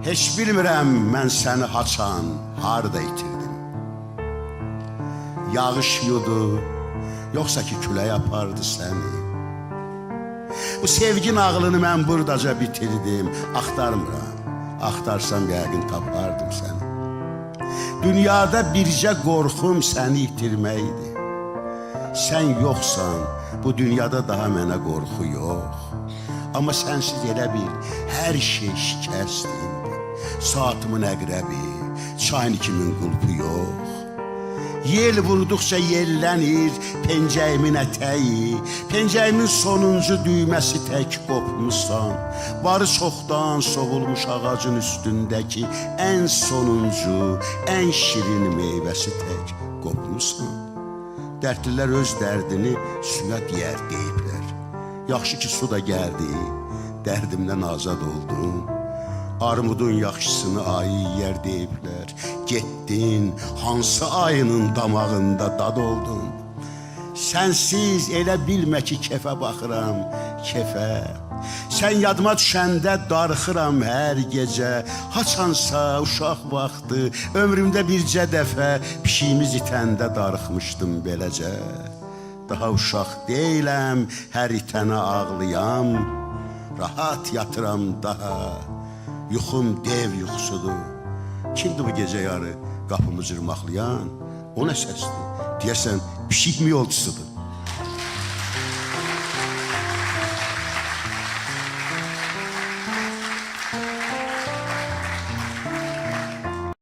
Heç bilmirəm mən səni haçan, harda itirdim. Yağış yudu, yoxsa ki külək apardı səni. Bu sevgi nağılını mən buradaca bitirdim. Axtarmıram, axtarsam yəqin tapardım səni. Dünyada bircə qorxum səni itirməkdir. Sən yoxsan, bu dünyada daha mənə qorxu yox. Amma sənsiz elə bil hər şey şikəstin. Saatımın əqrəbi, çaynikimin qulpu yox. Yel vurduqca yellənir pencəyimin ətəyi, pencəyimin sonuncu düyməsi tək qopmuşsan. Barı çoxdan soğulmuş ağacın üstündəki ən sonuncu, ən şirin meyvəsi tək qopmuşsan. Dərdlilər öz dərdini suya deyər deyiblər. Yaxşı ki su da gəldi, dərdimdən azad oldum. Armudun yaxşısını ayı yiyər deyiblər. Getdin, hansı ayının damağında dad oldun. Sənsiz elə bilmə ki kefə baxıram, kefə. Sən yadıma düşəndə darıxıram hər gecə. Haçansa uşaq vaxtı, ömrümdə bircə dəfə pişiyimiz itəndə darıxmışdım beləcə. Daha uşaq deyiləm, hər itənə ağlayam. Rahat yatıram daha, yuxum dev yuxusudur. Kimdir bu gecə yarı qapımı cırmaqlayan? O nə səsdir? Deyəsən pişik mi yolcusudur?